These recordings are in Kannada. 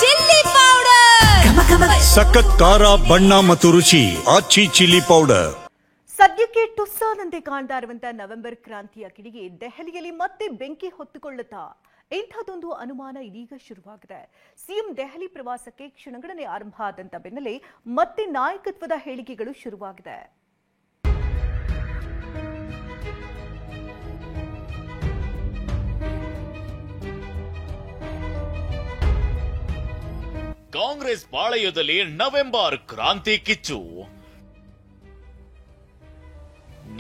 ಚಿಲ್ಲಿ ಪೌಡರ್, ಸಖತ್ ಖಾರ ಬಣ್ಣ ಮತ್ತು ರುಚಿ ಆಚಿ ಚಿಲ್ಲಿ ಪೌಡರ್. ಸದ್ಯಕ್ಕೆ ಟುಸ್ಸಾನಂತೆ ಕಾಣ್ತಾ ಇರುವಂತಹ ನವೆಂಬರ್ ಕ್ರಾಂತಿಯ ಕಿಡಿಗೆ ದೆಹಲಿಯಲ್ಲಿ ಮತ್ತೆ ಬೆಂಕಿ ಹೊತ್ತುಕೊಳ್ಳುತ್ತಾ ಇಂಥದೊಂದು ಅನುಮಾನ ಇದೀಗ ಶುರುವಾಗಿದೆ. ಸಿಎಂ ದೆಹಲಿ ಪ್ರವಾಸಕ್ಕೆ ಕ್ಷಣಗಣನೆ ಆರಂಭ ಆದಂತ ಬೆನ್ನಲ್ಲೇ ಮತ್ತೆ ನಾಯಕತ್ವದ ಹೇಳಿಕೆಗಳು ಶುರುವಾಗಿದೆ. ಕಾಂಗ್ರೆಸ್ ಪಾಳಯದಲ್ಲಿ ನವೆಂಬರ್ ಕ್ರಾಂತಿ ಕಿಚ್ಚು.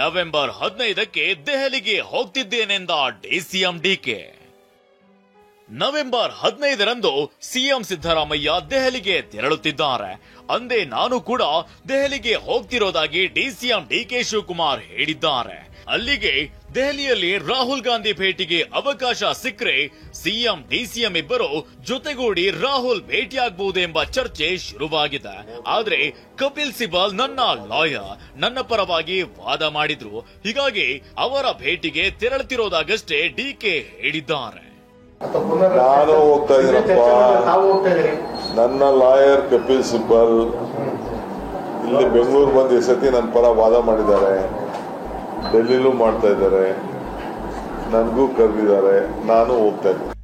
ನವೆಂಬರ್ 15ಕ್ಕೆ ದೆಹಲಿಗೆ ಹೋಗ್ತಿದ್ದೇನೆಂದ ಡಿಸಿಎಂ ಡಿಕೆ. ನವೆಂಬರ್ 15ರಂದು ಸಿಎಂ ಸಿದ್ದರಾಮಯ್ಯ ದೆಹಲಿಗೆ ತೆರಳುತ್ತಿದ್ದಾರೆ. ಅಂದೇ ನಾನು ಕೂಡ ದೆಹಲಿಗೆ ಹೋಗ್ತಿರೋದಾಗಿ ಡಿಸಿಎಂ ಡಿಕೆ ಶಿವಕುಮಾರ್ ಹೇಳಿದ್ದಾರೆ. ಅಲ್ಲಿಗೆ ದೆಹಲಿಯಲ್ಲಿ ರಾಹುಲ್ ಗಾಂಧಿ ಭೇಟಿಗೆ ಅವಕಾಶ ಸಿಕ್ಕರೆ ಸಿಎಂ ಡಿಸಿಎಂ ಇಬ್ಬರು ಜೊತೆಗೂಡಿ ರಾಹುಲ್ ಭೇಟಿಯಾಗಬಹುದೆಂಬ ಚರ್ಚೆ ಶುರುವಾಗಿದೆ. ಆದ್ರೆ ಕಪಿಲ್ ಸಿಬಲ್ ನನ್ನ ಲಾಯರ್, ನನ್ನ ಪರವಾಗಿ ವಾದ ಮಾಡಿದ್ರು. ಹೀಗಾಗಿ ಅವರ ಭೇಟಿಗೆ ತೆರಳುತ್ತಿರೋದಾಗಷ್ಟೇ ಡಿಕೆ ಹೇಳಿದ್ದಾರೆ. ನಾನು ಹೋಗ್ತಾ ಇದ್ದೀನಪ್ಪ. ನನ್ನ ಲಾಯರ್ ಕಪಿಲ್ ಸಿಬಲ್ ಇಲ್ಲಿ ಬೆಂಗಳೂರು ಬಂದು ಈ ಸತಿ ನನ್ನ ಪರ ವಾದ ಮಾಡಿದ್ದಾರೆ. ಡೆಲ್ಲಿಲೂ ಮಾಡ್ತಾ ಇದ್ದಾರೆ, ನನಗೂ ಕರೆದಿದ್ದಾರೆ, ನಾನು ಹೋಗ್ತಾ ಇದ್ದೀನಿ.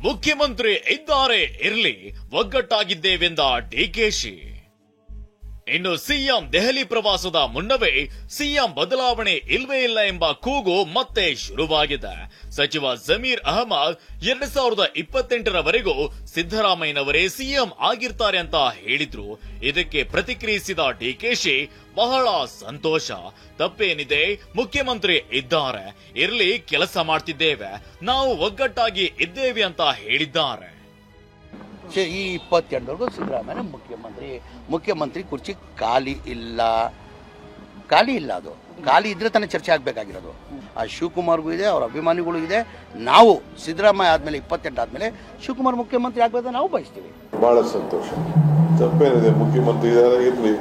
ಮುಖ್ಯಮಂತ್ರಿ ಇದ್ದಾರೆ ಇರ್ಲಿ, ಒಗ್ಗಟ್ಟಾಗಿದ್ದೇವೆಂದ ಡಿಕೆಶಿ. ಇನ್ನು ಸಿಎಂ ದೆಹಲಿ ಪ್ರವಾಸದ ಮುನ್ನವೇ ಸಿಎಂ ಬದಲಾವಣೆ ಇಲ್ವೇ ಇಲ್ಲ ಎಂಬ ಕೂಗು ಮತ್ತೆ ಶುರುವಾಗಿದೆ. ಸಚಿವ ಜಮೀರ್ ಅಹಮದ್ 2028ರವರೆಗೂ ಸಿದ್ದರಾಮಯ್ಯನವರೇ ಸಿಎಂ ಆಗಿರ್ತಾರೆ ಅಂತ ಹೇಳಿದ್ರು. ಇದಕ್ಕೆ ಪ್ರತಿಕ್ರಿಯಿಸಿದ ಡಿಕೆಶಿ, ಬಹಳ ಸಂತೋಷ, ತಪ್ಪೇನಿದೆ, ಮುಖ್ಯಮಂತ್ರಿ ಇದ್ದಾರೆ, ಇರ್ಲಿ, ಕೆಲಸ ಮಾಡ್ತಿದ್ದೇವೆ, ನಾವು ಒಗ್ಗಟ್ಟಾಗಿ ಇದ್ದೇವೆ ಅಂತ ಹೇಳಿದ್ದಾರೆ. ಈ 22ವರೆಗೂ ಸಿದ್ದರಾಮಯ್ಯ ಮುಖ್ಯಮಂತ್ರಿ ಕುರ್ಚಿ ಖಾಲಿ ಇಲ್ಲ. ಅದು ಖಾಲಿ ಇದ್ರೆ ತಾನೇ ಚರ್ಚೆ ಆಗಬೇಕಾಗಿರೋದು. ಆ ಶಿವಕುಮಾರ್ಗೂ ಇದೆ, ಅವರ ಅಭಿಮಾನಿಗಳು ಇದೆ. ನಾವು ಸಿದ್ದರಾಮಯ್ಯ ಆದ್ಮೇಲೆ 28 ಆದ್ಮೇಲೆ ಶಿವಕುಮಾರ್ ಮುಖ್ಯಮಂತ್ರಿ ಆಗ್ಬೇಕು ನಾವು ಬಯಸ್ತೀವಿ. ಬಹಳ ಸಂತೋಷ, ತಪ್ಪೇನಿದೆ, ಮುಖ್ಯಮಂತ್ರಿ ಇದ್ದಾರೆ, ಇರ್ಲಿ.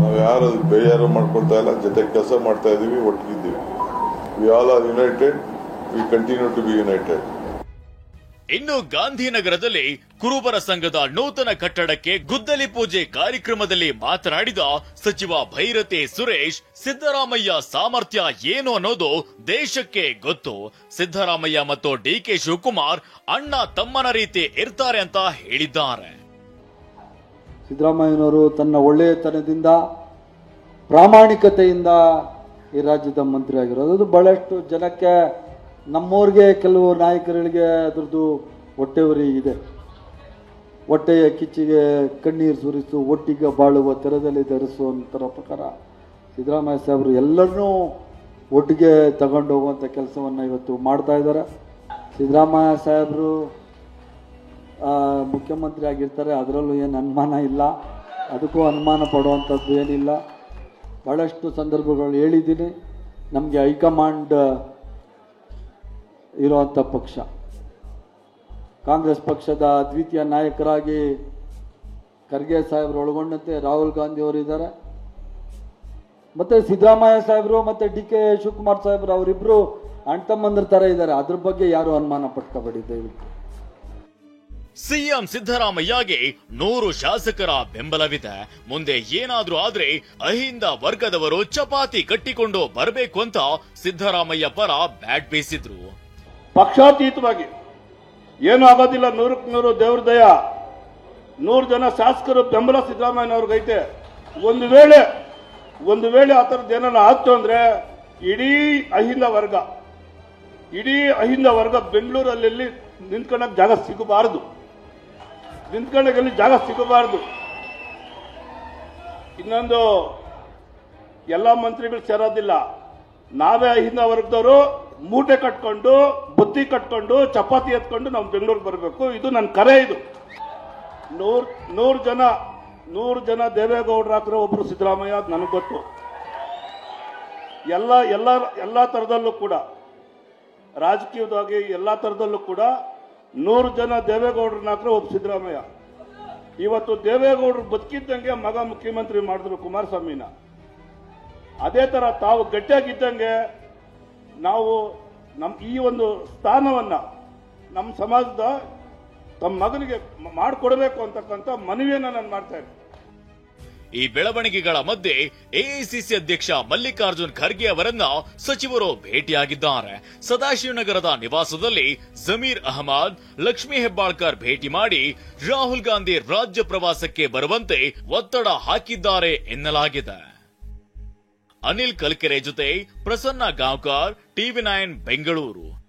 ನಾವು ಯಾರು ಬೇಜಾರು ಮಾಡ್ಕೊಳ್ತಾ ಇಲ್ಲ, ಜೊತೆ ಕೆಲಸ ಮಾಡ್ತಾ ಇದೀವಿ, ಒಟ್ಟಿಗಿದ್ದೀವಿ. We all are united, we continue to be united. ಇನ್ನು ಗಾಂಧಿನಗರದಲ್ಲಿ ಕುರುಬರ ಸಂಘದ ನೂತನ ಕಟ್ಟಡಕ್ಕೆ ಗುದ್ದಲಿ ಪೂಜೆ ಕಾರ್ಯಕ್ರಮದಲ್ಲಿ ಮಾತನಾಡಿದ ಸಚಿವ ಭೈರತಿ ಸುರೇಶ್, ಸಿದ್ದರಾಮಯ್ಯ ಸಾಮರ್ಥ್ಯ ಏನು ಅನ್ನೋದು ದೇಶಕ್ಕೆ ಗೊತ್ತು. ಸಿದ್ದರಾಮಯ್ಯ ಮತ್ತು ಡಿಕೆ ಶಿವಕುಮಾರ್ ಅಣ್ಣ ತಮ್ಮನ ರೀತಿ ಇರ್ತಾರೆ ಅಂತ ಹೇಳಿದ್ದಾರೆ. ಸಿದ್ದರಾಮಯ್ಯನವರು ತನ್ನ ಒಳ್ಳೆಯತನದಿಂದ, ಪ್ರಾಮಾಣಿಕತೆಯಿಂದ ಈ ರಾಜ್ಯದ ಮಂತ್ರಿ ಆಗಿರೋದು. ಅದು ಬಹಳಷ್ಟು ಜನಕ್ಕೆ, ನಮ್ಮೂರಿಗೆ ಕೆಲವು ನಾಯಕರುಗಳಿಗೆ ಅದರದ್ದು ಹೊಟ್ಟೆವರಿ ಇದೆ. ಹೊಟ್ಟೆಯ ಕಿಚ್ಚಿಗೆ ಕಣ್ಣೀರು ಸುರಿಸು, ಒಟ್ಟಿಗೆ ಬಾಳುವ ತೆರದಲ್ಲಿ ಧರಿಸುವಂತರ ಪ್ರಕಾರ ಸಿದ್ದರಾಮಯ್ಯ ಸಾಹೇಬರು ಎಲ್ಲರನ್ನೂ ಒಟ್ಟಿಗೆ ತಗೊಂಡು ಹೋಗುವಂಥ ಕೆಲಸವನ್ನು ಇವತ್ತು ಮಾಡ್ತಾ ಇದ್ದಾರೆ. ಸಿದ್ದರಾಮಯ್ಯ ಸಾಹೇಬರು ಮುಖ್ಯಮಂತ್ರಿ ಆಗಿರ್ತಾರೆ, ಅದರಲ್ಲೂ ಏನು ಅನುಮಾನ ಇಲ್ಲ, ಅದಕ್ಕೂ ಅನುಮಾನ ಪಡುವಂಥದ್ದು ಏನಿಲ್ಲ. ಭಾಳಷ್ಟು ಸಂದರ್ಭಗಳು ಹೇಳಿದ್ದೀನಿ. ನಮಗೆ ಹೈಕಮಾಂಡ್ ಇರುವಂಥ ಪಕ್ಷ, ಕಾಂಗ್ರೆಸ್ ಪಕ್ಷದ ದ್ವಿತೀಯ ನಾಯಕರಾಗಿ ಖರ್ಗೆ ಸಾಹೇಬರು ಒಳಗೊಂಡಂತೆ ರಾಹುಲ್ ಗಾಂಧಿ ಅವರು ಇದ್ದಾರೆ. ಮತ್ತೆ ಸಿದ್ದರಾಮಯ್ಯ ಸಾಹೇಬರು ಮತ್ತೆ ಡಿಕೆ ಶಿವಕುಮಾರ್ ಸಾಹೇಬರು ಅವರಿಬ್ರು ಅಣ್ತಮ್ಮಂದ್ರ ತರ ಇದ್ದಾರೆ. ಅದ್ರ ಬಗ್ಗೆ ಯಾರು ಅನುಮಾನ ಪಟ್ಕೋಬೇಡಿ ದಯವಿಟ್ಟು. ಸಿಎಂ ಸಿದ್ದರಾಮಯ್ಯಗೆ 100 ಶಾಸಕರ ಬೆಂಬಲವಿದೆ. ಮುಂದೆ ಏನಾದ್ರೂ ಆದ್ರೆ ಅಹಿಂದ ವರ್ಗದವರು ಚಪಾತಿ ಕಟ್ಟಿಕೊಂಡು ಬರಬೇಕು ಅಂತ ಸಿದ್ದರಾಮಯ್ಯ ಪರ ಬ್ಯಾಟ್ ಬೀಸಿದ್ರು. ಪಕ್ಷಾತೀತವಾಗಿ ಏನು ಆಗೋದಿಲ್ಲ, 100ಕ್ಕೆ 100 ದೇವ್ರ ದಯ. 100 ಜನ ಶಾಸಕರು ಬೆಂಬಲ ಸಿದ್ದರಾಮಯ್ಯನವ್ರಿಗೈತೆ. ಒಂದು ವೇಳೆ ಆ ಥರದ್ದು ಏನಾರ ಆಗ್ತು ಅಂದ್ರೆ ಇಡೀ ಅಹಿಂದ ವರ್ಗ ಬೆಂಗಳೂರಲ್ಲಿ ನಿಂತ್ಕೊಳ್ಳೋಕೆ ಜಾಗ ಸಿಗಬಾರದು. ಇನ್ನೊಂದು, ಎಲ್ಲ ಮಂತ್ರಿಗಳು ಸೇರೋದಿಲ್ಲ. ನಾವೇ ಅಹಿಂದ ವರ್ಗದವರು ಮೂಟೆ ಕಟ್ಕೊಂಡು, ಬುತ್ತಿ ಕಟ್ಕೊಂಡು, ಚಪಾತಿ ಎತ್ಕೊಂಡು ನಾವು ಬೆಂಗಳೂರಿಗೆ ಬರಬೇಕು. ಇದು ನನ್ನ ಕರೆ. ಇದು 100 ಜನ ದೇವೇಗೌಡರು ಹಾಕಿರೋ ಒಬ್ರು ಸಿದ್ದರಾಮಯ್ಯ, ಅದು ನನಗೆ ಗೊತ್ತು. ಎಲ್ಲ ಥರದಲ್ಲೂ ಕೂಡ, ರಾಜಕೀಯವಾಗಿ ಎಲ್ಲ ಥರದಲ್ಲೂ ಕೂಡ 100 ಜನ ದೇವೇಗೌಡರನ್ನ ಹಾಕಿರೋ ಒಬ್ಬ ಸಿದ್ದರಾಮಯ್ಯ. ಇವತ್ತು ದೇವೇಗೌಡರು ಬದುಕಿದ್ದಂಗೆ ಮಗ ಮುಖ್ಯಮಂತ್ರಿ ಮಾಡಿದ್ರು ಕುಮಾರಸ್ವಾಮಿನ. ಅದೇ ತರ ತಾವು ಗಟ್ಟಿಯಾಗಿದ್ದಂಗೆ ನಾವು ಈ ಒಂದು ಸ್ಥಾನವನ್ನ ನಮ್ಮ ಸಮಾಜದ ತಮ್ಮ ಮಗನಿಗೆ ಮಾಡಿಕೊಡ್ಬೇಕು ಅಂತಕ್ಕಂಥ ಮನವಿಯನ್ನ ನಾನು ಮಾಡ್ತಾ ಇದ್ದೀನಿ. ಈ ಬೆಳವಣಿಗೆಗಳ ಮಧ್ಯೆ ಎಐಸಿಸಿ ಅಧ್ಯಕ್ಷ ಮಲ್ಲಿಕಾರ್ಜುನ್ ಖರ್ಗೆ ಅವರನ್ನ ಸಚಿವರು ಭೇಟಿಯಾಗಿದ್ದಾರೆ. ಸದಾಶಿವನಗರದ ನಿವಾಸದಲ್ಲಿ ಜಮೀರ್ ಅಹಮದ್, ಲಕ್ಷ್ಮೀ ಹೆಬ್ಬಾಳ್ಕರ್ ಭೇಟಿ ಮಾಡಿ ರಾಹುಲ್ ಗಾಂಧಿ ರಾಜ್ಯ ಪ್ರವಾಸಕ್ಕೆ ಬರುವಂತೆ ಒತ್ತಡ ಹಾಕಿದ್ದಾರೆ ಎನ್ನಲಾಗಿದೆ. ಅನಿಲ್ ಕಲ್ಕೆರೆ ಜೊತೆ ಪ್ರಸನ್ನ ಗಾಂವ್ಕರ್, TV9 ಬೆಂಗಳೂರು.